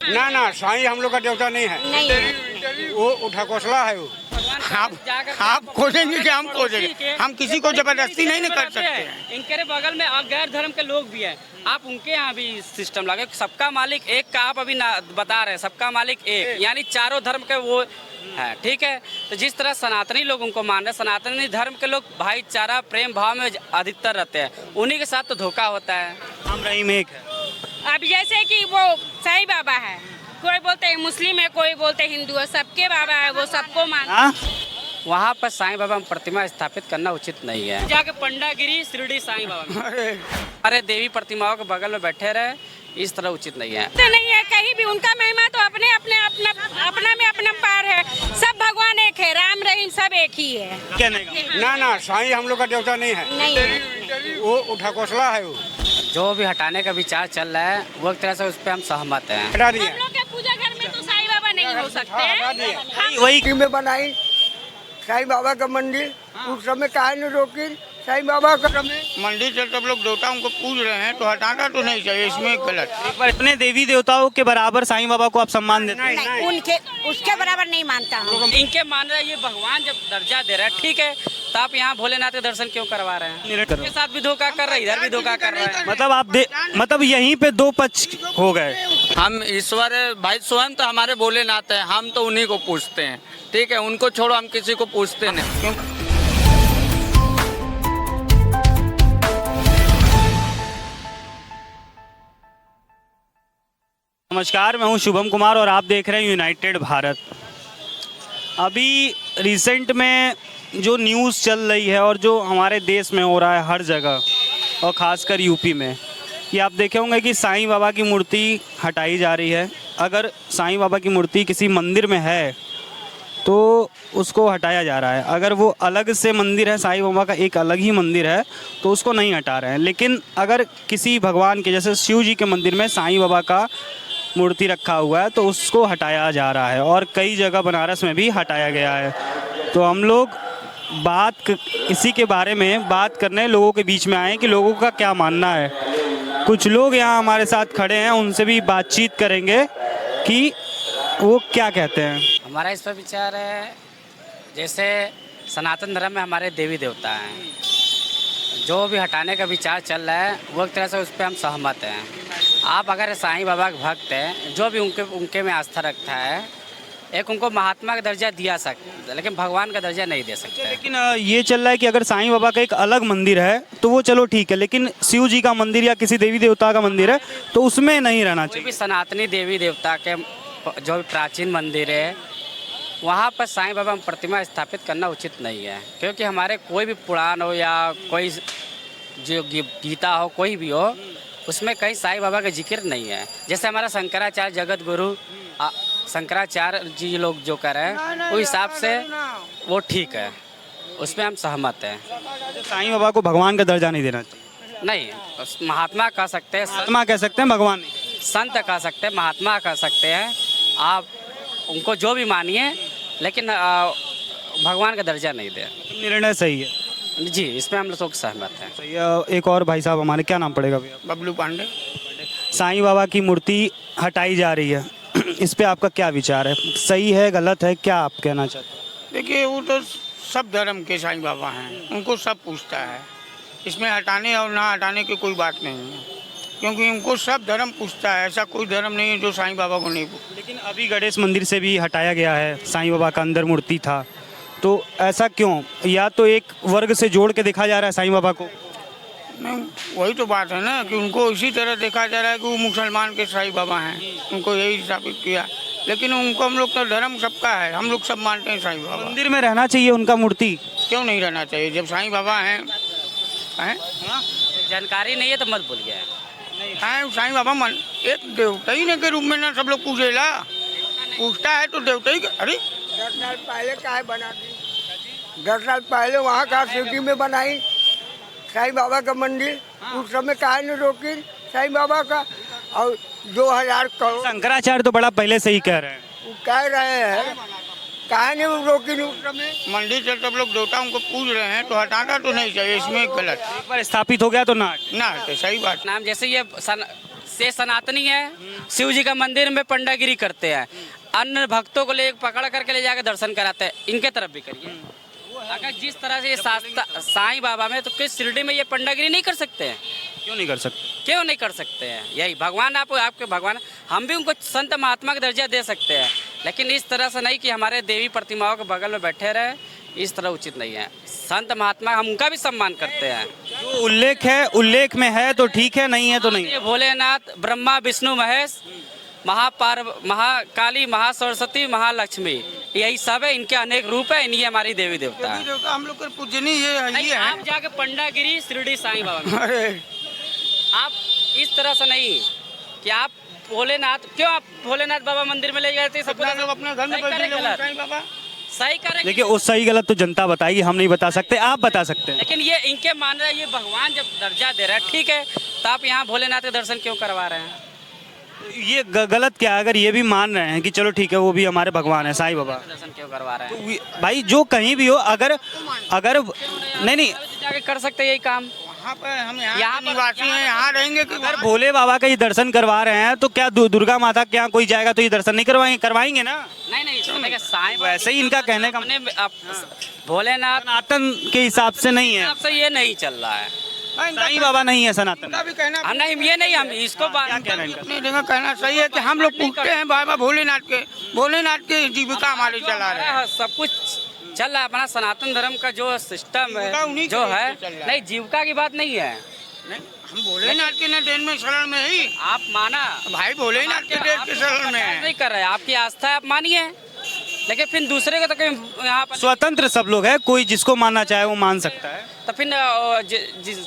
ना ना, साईं हम लोग का देवता नहीं है, नहीं वो उठाकोसला है वो। आप खोजेंगे कि हम खोजेंगे? हम किसी को जबरदस्ती नहीं कर सकते हैं। इनके बगल में गैर धर्म के लोग भी हैं, आप उनके यहाँ भी सिस्टम लगे। सबका मालिक एक का आप अभी बता रहे हैं, सबका मालिक एक, यानी चारों धर्म के वो है, ठीक है। तो जिस तरह सनातनी लोग उनको मान रहे हैं, सनातनी धर्म के लोग भाईचारा प्रेम भाव में अधिकतर रहते हैं, उन्हीं के साथ तो धोखा होता है। राम रहीम एक है। अब जैसे कि वो साईं बाबा है, कोई बोलते हैं मुस्लिम है, कोई बोलते हैं हिंदू है, सबके बाबा है, वो सबको मान। वहाँ पर साईं बाबा प्रतिमा स्थापित करना उचित नहीं है। जाके पंडागिरी शिरडी साईं बाबा अरे देवी प्रतिमाओं के बगल में बैठे रहे, इस तरह उचित नहीं है। तो नहीं है कहीं भी, उनका महिमा तो अपने अपने अपना में अपना पार है। सब भगवान एक है, राम रहीम सब एक ही है। क्या नहीं? ना ना, साईं हम लोग का देवता नहीं है, नहीं वो उठाकोसला है वो। जो भी हटाने का विचार चल रहा है वो एक तरह से उस पर हम सहमत हैं। हटा दिए। हम लोग के पूजा घर में तो साईं बाबा नहीं हो सकते। वही में बनाई साईं बाबा का मंदिर, उस समय काहे न रोकी साईं बाबा का समय। मंदिर से सब लोग देवताओं को पूज रहे हैं, तो हटाना तो नहीं चाहिए, इसमें गलत। एक बार अपने देवी देवताओं के बराबर साईं बाबा को आप सम्मान देते हैं? नहीं, उनके उसके बराबर नहीं मानता हूँ। इनके मान रहे ये भगवान जब दर्जा दे रहा है, ठीक है, तो आप यहाँ भोलेनाथ के दर्शन क्यों करवा रहे हैं? इनके साथ भी धोखा कर रहे हैं, इधर भी धोखा कर रहे हैं। मतलब मतलब यहीं पे दो पक्ष हो गए। हम ईश्वर भाई स्वयं तो हमारे भोलेनाथ है, हम तो उन्हीं को पूछते हैं, ठीक है, उनको छोड़ो, हम किसी को पूछते नहीं। क्यों? नमस्कार, मैं हूं शुभम कुमार और आप देख रहे हैं यूनाइटेड भारत। अभी रिसेंट में जो न्यूज़ चल रही है और जो हमारे देश में हो रहा है हर जगह और ख़ासकर यूपी में, कि आप देखे होंगे कि साईं बाबा की मूर्ति हटाई जा रही है। अगर साईं बाबा की मूर्ति किसी मंदिर में है तो उसको हटाया जा रहा है। अगर वो अलग से मंदिर है, साईं बाबा का एक अलग ही मंदिर है, तो उसको नहीं हटा रहे हैं। लेकिन अगर किसी भगवान के, जैसे शिव जी के मंदिर में साईं बाबा का मूर्ति रखा हुआ है, तो उसको हटाया जा रहा है और कई जगह बनारस में भी हटाया गया है। तो हम लोग इसी के बारे में बात करने लोगों के बीच में आए कि लोगों का क्या मानना है। कुछ लोग यहाँ हमारे साथ खड़े हैं, उनसे भी बातचीत करेंगे कि वो क्या कहते हैं। हमारा इस पर विचार है, जैसे सनातन धर्म में हमारे देवी देवता हैं, जो भी हटाने का विचार चल रहा है वो एक तरह से उस पर हम सहमत हैं। आप अगर साईं बाबा के भक्त हैं, जो भी उनके में आस्था रखता है, एक उनको महात्मा का दर्जा दिया सकता है, लेकिन भगवान का दर्जा नहीं दे सकते। लेकिन ये चल रहा है कि अगर साईं बाबा का एक अलग मंदिर है तो वो चलो ठीक है, लेकिन शिव जी का मंदिर या किसी देवी देवता का मंदिर है तो उसमें नहीं रहना चाहिए। भी सनातनी देवी देवता के जो भी प्राचीन मंदिर है, वहाँ पर साईं बाबा प्रतिमा स्थापित करना उचित नहीं है, क्योंकि हमारे कोई भी पुराण हो या कोई जो गीता हो, कोई भी हो, उसमें कहीं साईं बाबा का जिक्र नहीं है। जैसे हमारा शंकराचार्य जगत गुरु शंकराचार्य जी लोग जो कर रहे हैं, उस हिसाब से वो ठीक है, उसमें हम सहमत हैं। साईं बाबा को भगवान का दर्जा नहीं देना चाहिए? नहीं, महात्मा कह सकते हैं, महात्मा कह सकते हैं, भगवान नहीं। संत कह सकते हैं, महात्मा कह सकते हैं, आप उनको जो भी मानिए, लेकिन भगवान का दर्जा नहीं दे। निर्णय सही है जी, इसमें हम लोग सहमत हैं। सही है। एक और भाई साहब हमारे, क्या नाम पड़ेगा भैया? बबलू पांडे। साईं बाबा की मूर्ति हटाई जा रही है, इस पे आपका क्या विचार है? सही है, गलत है, क्या आप कहना चाहते हैं? देखिए, वो तो सब धर्म के साईं बाबा हैं, उनको सब पूछता है, इसमें हटाने और ना हटाने की कोई बात नहीं है, क्योंकि उनको सब धर्म पूछता है। ऐसा कोई धर्म नहीं है जो साईं बाबा को नहीं पूछता। लेकिन अभी गणेश मंदिर से भी हटाया गया है, साईं बाबा का अंदर मूर्ति था, तो ऐसा क्यों? या तो एक वर्ग से जोड़ के देखा जा रहा है साईं बाबा को? नहीं, वही तो बात है ना कि उनको इसी तरह देखा जा रहा है कि वो मुसलमान के साईं बाबा हैं, उनको यही स्थापित किया। लेकिन उनको हम लोग का धर्म सबका है, हम लोग सब मानते हैं साईं बाबा। मंदिर में रहना चाहिए उनका मूर्ति? क्यों नहीं रहना चाहिए जब साईं बाबा हैं? जानकारी नहीं है तो मत बोलिए। साईं बाबा मन एक देवता ही ने के रूप में ना सब लोग पूछेला, पूछता है तो देवता ही। अरे 10 साल पहले काहे बना दी? 10 साल पहले वहाँ का सिटी में बनाई साईं बाबा का मंदिर, उस समय काहे न रोकी साईं बाबा का। और 2000 करोड़ शंकराचार्य तो बड़ा पहले से ही कह रहे हैं। वो कह रहे हैं, काहे ने रोकी उस समय। मंदिर से सब लोग देवताओं को पूज रहे हैं, तो हटाना तो नहीं चाहिए, इसमें गलत। एक बार स्थापित हो गया तो ना ना तो सही बात। नाम जैसे ये से सनातनी है, शिव जी का मंदिर में पंडागिरी करते हैं, अन्य भक्तों को ले पकड़ करके ले जाकर दर्शन कराते हैं, इनके तरफ भी करिए। अगर जिस तरह से ये साईं बाबा में, तो किस शिरडी में ये पंडागिरी नहीं कर सकते हैं? क्यों नहीं कर सकते? क्यों नहीं कर सकते हैं? यही भगवान आपके भगवान, हम भी उनको संत महात्मा का दर्जा दे सकते हैं, लेकिन इस तरह से नहीं कि हमारे देवी प्रतिमाओं के बगल में बैठे रहे, इस तरह उचित नहीं है। संत महात्मा हम उनका भी सम्मान करते हैं। जो उल्लेख में है तो ठीक है, नहीं है तो नहीं। ये भोलेनाथ, ब्रह्मा, विष्णु, महेश, महाकाली, महासरस्वती, महालक्ष्मी, यही सब है, इनके अनेक रूप है, इन्हीं हमारी देवी देवता है। देवता हम लोग के पूजनी ये नहीं, है। आप जाके पंडागिरी शिरडी साईं बाबा में, अरे आप इस तरह से नहीं कि आप क्यों आप भोलेनाथ बाबा मंदिर में ले गए थे? अपना लोग अपने घर में बैठे लोग साईं बाबा सही करे। देखिए वो सही गलत तो जनता बताएगी, हम नहीं बता सकते, आप बता सकते हैं। लेकिन ये इनके मान रहे हैं, ये भगवान जब दर्जा दे रहा है, ठीक है, तो आप यहाँ भोलेनाथ के दर्शन क्यों करवा रहे हैं? ये गलत क्या है? अगर ये भी मान रहे हैं कि चलो ठीक है वो भी हमारे भगवान है साईं बाबा, दर्शन क्यों करवा रहे हैं? भाई जो कहीं भी हो, अगर नहीं जाके कर सकते हैं यही काम। वहाँ पर हम यहाँ यहाँ के पर- निवासी हैं, यहाँ रहेंगे कि अगर भोले बाबा का ये दर्शन करवा रहे हैं तो क्या दुर्गा माता के यहाँ कोई जाएगा तो ये दर्शन नहीं करवाएंगे ना? नहीं देखिए, साईं बाबा वैसे ही इनका कहने का भोलेनाथ सनातन के हिसाब से नहीं है, आपसे ये नहीं चल रहा है। साईं बाबा नहीं है सनातन। इनका भी कहना हम नहीं, ये नहीं, हम इसको अपनी जगह कहना सही है कि हम लोग पूछते हैं बाबा भोलेनाथ के जीविका हमारी चला रहे हैं। सब कुछ चल रहा है, अपना सनातन धर्म का जो सिस्टम जीविका उन्हीं है, के जो लिए है, चल रहा है। नहीं जीविका की बात नहीं है। नहीं, हम भोलेनाथ के न देन में शरण में ही, आप माना भाई भोलेनाथ के देश के शरण में है। नहीं कर रहे, आपकी आस्था है, आप मानिए, लेकिन फिर दूसरे को तो कहीं यहाँ पर स्वतंत्र सब लोग है, कोई जिसको मानना चाहे वो मान सकता है। तो फिर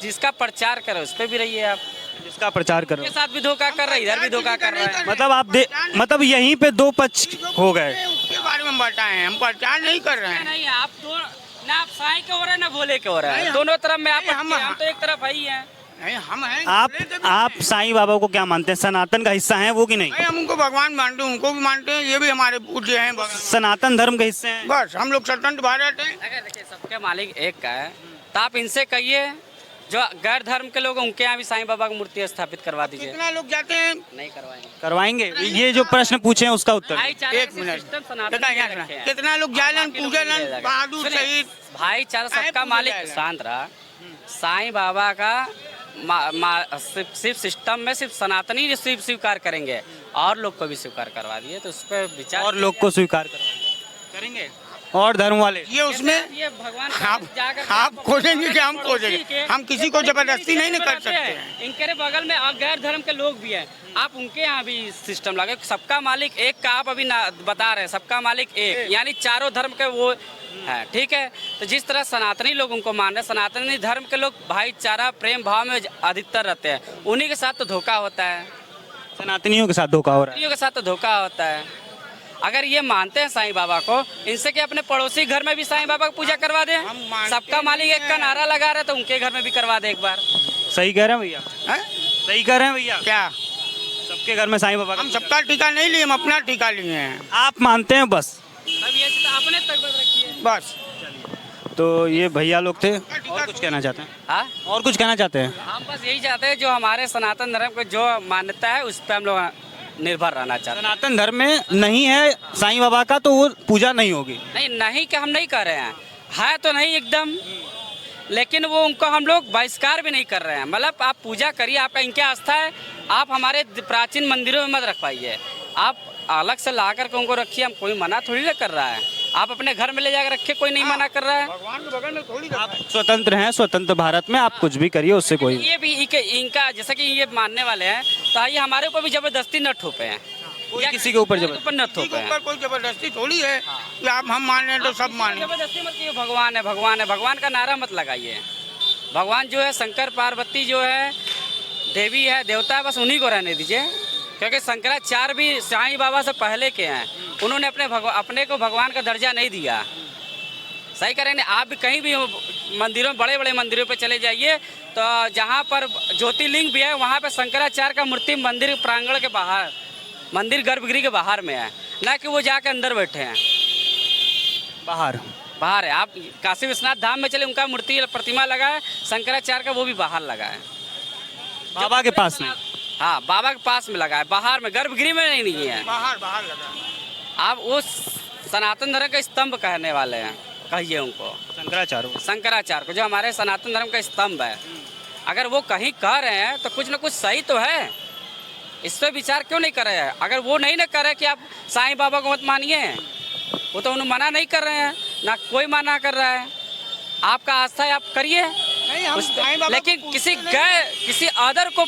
जिसका प्रचार करे उस पर भी रहिए आप। जिसका प्रचार करो के साथ भी धोखा कर रहे, इधर भी धोखा कर रहे हैं। मतलब मतलब यहीं पे दो पक्ष हो गए। उसके बारे में बताएं, हम प्रचार नहीं कर रहे हैं। नहीं, आप दो ना, आप साईं के हो रहे हैं ना भोले के हो रहे हैं, दोनों तरफ में आप हम तो एक तरफ ही हैं। नहीं, हम हैं आप साईं बाबा को क्या मानते हैं? सनातन का हिस्सा हैं वो कि नहीं? हम उनको भगवान मानते हैं, उनको भी मानते हैं, ये भी हमारे पूज्य हैं भगवान। सनातन धर्म के हिस्से हैं। बस हम लोग स्वतंत्र भारत हैं। अगर देखिए, सबके मालिक एक का है, तो आप इनसे कहिए जो गैर धर्म के लोग, उनके यहाँ भी साईं बाबा की मूर्ति स्थापित करवा दीजिए। कितना लोग जाते हैं? नहीं करवाएंगे। करवाएंगे। ये जो प्रश्न पूछे हैं उसका उत्तर भाईचारा एक का मिनट। सिस्टम सनातन कितना में यहाँ रखे हैं। कितना लोग जालन पूजलन बहादुर सुनिए, शहीद भाईचारा काहे सबका पूजा मालिक जाएगा? शांत रहा। साईं बाबा का सिर्फ सिस्टम में सिर्फ सनातनी जो स्वीकार करेंगे, और लोग को भी स्वीकार करवा दिए, तो उस पर विचार और लोग को स्वीकार करेंगे और धर्म वाले। ये उसमें ये भगवान आप खोजेंगे कि हम खोजेंगे? हम किसी को जबरदस्ती नहीं कर सकते हैं। इनके बगल में गैर धर्म के लोग भी हैं, आप उनके यहाँ भी सिस्टम लगे। सबका मालिक एक का आप अभी बता रहे हैं, सबका मालिक एक, यानी चारों धर्म के वो है, ठीक है। तो जिस तरह सनातनी लोग उनको मान रहे हैं, सनातनी धर्म के लोग भाईचारा प्रेम भाव में अधिकतर रहते हैं, उन्हीं के साथ तो धोखा होता है। सनातनियों के साथ धोखा हो रहा है। सनातनियों के साथ तो धोखा होता है। अगर ये मानते हैं साईं बाबा को, इनसे कि अपने पड़ोसी घर में भी साईं बाबा की पूजा करवा दें। सबका मालिक एक का नारा लगा रहा है, तो उनके घर में भी करवा दे एक बार। सही कह रहे हैं भैया, हैं? सही कह रहे हैं भैया। क्या सबके घर में साईं बाबा हम सबका टीका नहीं लिए, हम अपना टीका लिए हैं आप मानते हैं बस। अब ये तो अपने तक बस रखिए। बस। तो ये भैया लोग थे, और कुछ कहना चाहते हैं? हाँ, और कुछ कहना चाहते हैं? हम बस यही चाहते हैं, जो हमारे सनातन धर्म को जो मान्यता है उस पर हम लोग निर्भर रहना चाहते हैं। सनातन धर्म में नहीं है साईं बाबा का तो वो पूजा नहीं होगी। नहीं कि हम नहीं कर रहे हैं, है तो नहीं एकदम, लेकिन वो उनको हम लोग बहिष्कार भी नहीं कर रहे हैं। मतलब आप पूजा करिए, आपका इनके आस्था है, आप हमारे प्राचीन मंदिरों में मत रखवाइए, आप अलग से ला करके उनको रखिए। हम कोई मना थोड़ी ना कर रहा है, आप अपने घर में ले जाकर रखिए, कोई नहीं मना कर रहा है। भगवान के बगल में थोड़ी आप स्वतंत्र हैं, स्वतंत्र भारत में आप कुछ भी करिए, उससे कोई ये भी इनका जैसा कि ये मानने वाले हैं, तो ये हमारे ऊपर भी जबरदस्ती न ठोपे हैं, कोई किसी के ऊपर न किसी के थोपे हैं। ऊपर कोई जबरदस्ती थोड़ी है कि आप हम मान रहे हैं तो सब माने। जबरदस्ती मत कीजिए, भगवान है भगवान है, भगवान का नारा मत लगाइए। भगवान जो है शंकर पार्वती जो है देवी है, देवता है, बस उन्हीं को रहने दीजिए। क्योंकि शंकराचार्य भी साईं बाबा से पहले के हैं, उन्होंने अपने को भगवान का दर्जा नहीं दिया। सही करेंगे, आप भी कहीं भी मंदिरों, बड़े बड़े मंदिरों पे चले जाइए, तो जहाँ पर ज्योतिर्लिंग भी है, वहाँ पे शंकराचार्य का मूर्ति मंदिर प्रांगण के बाहर, मंदिर गर्भगृह के बाहर में है, ना कि वो जाके अंदर बैठे हैं, बाहर है। आप काशी विश्वनाथ धाम में चले, उनका मूर्ति प्रतिमा लगा है शंकराचार्य का, वो भी बाहर लगा है, बाबा के पास नहीं। हाँ, बाबा के पास में लगा है, बाहर में गर्भगृह में नहीं है। बाहर बाहर लगा। आप वो सनातन धर्म का स्तंभ कहने वाले हैं, कहिए उनको, शंकराचार्य को, जो हमारे सनातन धर्म का स्तंभ है। अगर वो कहीं कह रहे हैं तो कुछ ना कुछ सही तो है, इस पर विचार क्यों नहीं कर रहे हैं? अगर वो नहीं ना कर रहे कि आप साईं बाबा को मत मानिए, वो तो उन्हें मना नहीं कर रहे हैं, ना कोई मना कर रहा है। आपका आस्था है, आप करिए, लेकिन किसी अदर को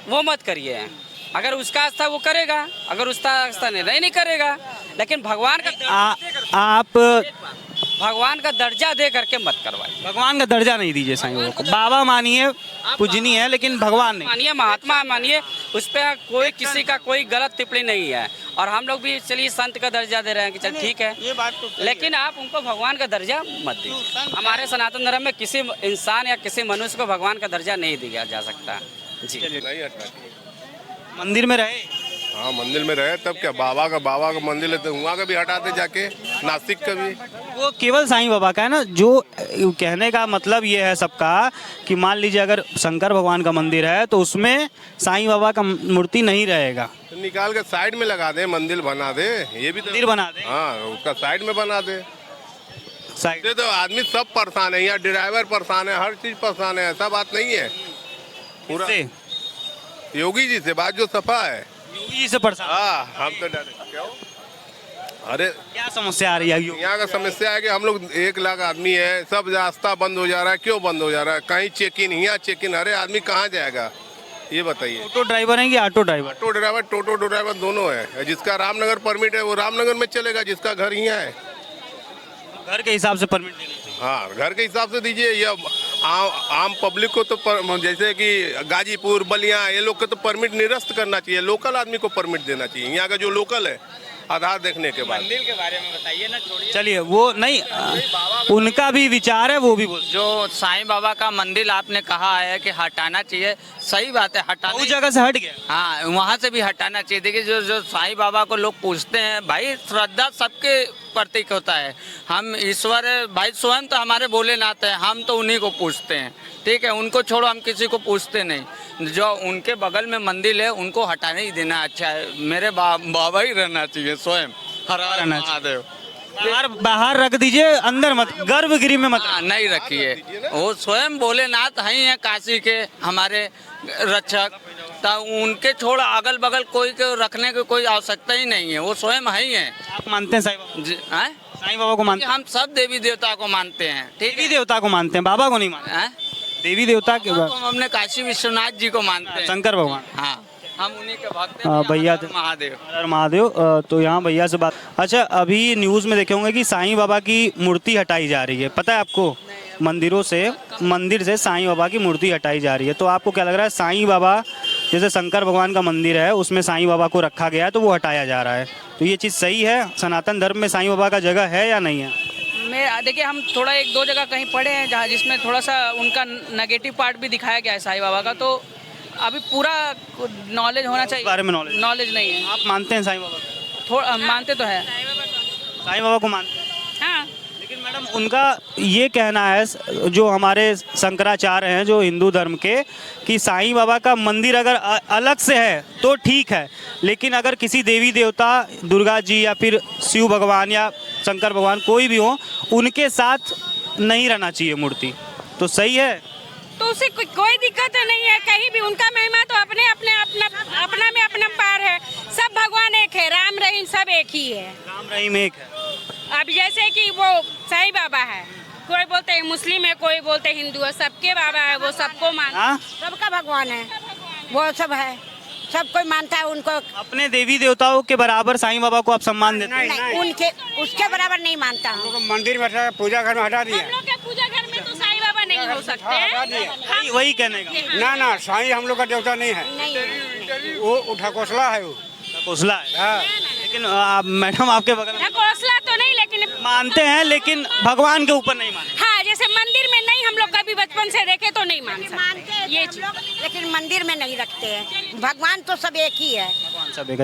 वो मत करिए। अगर उसका आस्था वो करेगा, अगर उसका आस्था नहीं करेगा, लेकिन भगवान का दर्जा दे करके मत करवाइए। भगवान का दर्जा नहीं दीजिए साईं बाबा को। बाबा मानिए, पूजनीय है, लेकिन भगवान नहीं मानिए, महात्मा मानिए, उस पर कोई किसी का कोई गलत टिप्पणी नहीं है। और हम लोग भी चलिए संत का दर्जा दे रहे हैं कि चल ठीक है, ये बात तो सही लेकिन आप उनको भगवान का दर्जा मत दीजिए। हमारे सनातन धर्म में किसी इंसान या किसी मनुष्य को भगवान का दर्जा नहीं दिया जा सकता। जी, नहीं हटना। मंदिर में रहे। हाँ, मंदिर में रहे तब क्या, बाबा का मंदिर है तो वहाँ का भी हटाते जाके, नासिक का भी। वो केवल साईं बाबा का है ना, जो कहने का मतलब ये है सबका कि मान लीजिए अगर शंकर भगवान का मंदिर है तो उसमें साईं बाबा का मूर्ति नहीं रहेगा, तो निकाल के साइड में लगा दे, मंदिर बना दे, ये भी तो मंदिर बना दे। हाँ, उसका साइड में बना दे। साइड ये तो आदमी सब परेशान है, यहाँ ड्राइवर परेशान है, हर चीज परेशान है, ऐसा बात नहीं है। पूरा से योगी जी से बात जो सफा है। योगी जी से परेशान। हाँ, हम तो क्यों, अरे क्या समस्या आ रही है? यहाँ का समस्या है कि हम लोग 1 लाख आदमी है, सब रास्ता बंद हो जा रहा है। क्यों बंद हो जा रहा है? कहीं चेक इन, यहाँ चेक इन, अरे आदमी कहाँ जाएगा ये बताइए। ऑटो ड्राइवर है कि ऑटो ड्राइवर? टोटो ड्राइवर दोनों है। जिसका रामनगर परमिट है वो रामनगर में चलेगा, जिसका घर यहाँ है घर के हिसाब से परमिट देना चाहिए। हाँ, घर के हिसाब से दीजिए। या आम पब्लिक को तो जैसे कि गाजीपुर, बलिया, ये लोग को तो परमिट निरस्त करना चाहिए। लोकल आदमी को परमिट देना चाहिए। यहाँ का जो लोकल है, आधार देखने के बाद। मंदिर के बारे में बताइए ना, छोड़िए। चलिए, वो नहीं, उनका भी विचार है, वो भी बोल। जो साईं बाबा का मंदिर आपने कहा है कि हटाना चाहिए, सही बात है, हटाना। उस जगह से हट गया। हाँ, वहाँ से भी हटाना चाहिए। देखिए, जो साईं बाबा को लोग पूछते हैं, भाई श्रद्धा सबके प्रतीक होता है। हम ईश्वर भाई स्वयं तो हमारे भोलेनाथ है, हम तो उन्हीं को पूछते हैं, ठीक है। उनको छोड़ो, हम किसी को पूछते नहीं। जो उनके बगल में मंदिर है उनको हटाने ही देना अच्छा है। मेरे बाबा ही रहना चाहिए स्वयं। हर हर महादेव। बाहर रख दीजिए, अंदर मत, गर्भगृह में मत। हाँ, नहीं रखिए। वो स्वयं भोलेनाथ ही हैं, काशी के हमारे रक्षक। तो उनके छोड़ अगल बगल कोई को रखने की कोई आवश्यकता ही नहीं है, वो स्वयं ही हैं। आप मानते हैं साईं बाबा? जी, साईं बाबा को मानते हैं? हम सब देवी देवता को मानते हैं, ठीक देवी देवता को मानते हैं, बाबा को नहीं मानते। है। देवी देवता के तो हम अपने काशी विश्वनाथ जी को मानते हैं, शंकर भगवान। हाँ, हम उन्हीं के भक्त हैं। भैया महादेव, हर हर महादेव। तो यहाँ भैया से बात। अच्छा, अभी न्यूज़ में देखे होंगे कि साईं बाबा की मूर्ति हटाई जा रही है, पता है आपको? मंदिर से साईं बाबा की मूर्ति हटाई जा रही है। तो आपको क्या लग रहा है, साईं बाबा जैसे शंकर भगवान का मंदिर है उसमें साईं बाबा को रखा गया है तो वो हटाया जा रहा है, तो ये चीज़ सही है? सनातन धर्म में साईं बाबा का जगह है या नहीं है? देखिए, हम थोड़ा 1-2 जगह कहीं पढ़े हैं जहाँ जिसमें थोड़ा सा उनका नेगेटिव पार्ट भी दिखाया गया है साईं बाबा का। तो अभी पूरा नॉलेज होना चाहिए, बारे में नॉलेज नहीं है। आप मानते हैं साईं बाबा? थोड़ा मानते तो है, साईं बाबा को मानते हैं। हाँ, लेकिन मैडम, उनका ये कहना है, जो हमारे शंकराचार्य हैं जो हिंदू धर्म के, कि साईं बाबा का मंदिर अगर अलग से है तो ठीक है, लेकिन अगर किसी देवी देवता, दुर्गा जी या फिर शिव भगवान या शंकर भगवान कोई भी हो, उनके साथ नहीं रहना चाहिए मूर्ति, तो सही है? तो उससे कोई दिक्कत नहीं है कहीं भी। उनका महिमा तो अपने अपने अपना में अपना पार है। सब भगवान एक है, राम रहीम सब एक ही है। राम रहीम एक है। अब जैसे कि वो साईं बाबा है, कोई बोलते हैं मुस्लिम है, कोई बोलते हिंदू है, सबके बाबा है, वो सबको मानता, सबका भगवान है, वो सब है, सब कोई मानता है उनको। अपने देवी देवताओं के बराबर साईं बाबा को आप सम्मान देते हैं? नहीं, उनके उसके बराबर नहीं मानता। मंदिर में पूजा घर में हटा दिया। हम लोग के पूजा घर में तो साईं बाबा नहीं हो सकते। वही कहने का। ना, साईं हम लोग का देवता नहीं है, नहीं, वो ठाकोसला है, वो ठाकोसला है। लेकिन मैडम, आपके बगल में ठाकोसला तो नहीं, लेकिन मानते हैं, लेकिन भगवान के ऊपर नहीं मानते। हाँ, जैसे मंदिर में नहीं हम लोग कभी बचपन से देखे तो नहीं मान सकते ये चीज। लेकिन मंदिर में नहीं रखते हैं। भगवान तो सब एक ही है। सब एक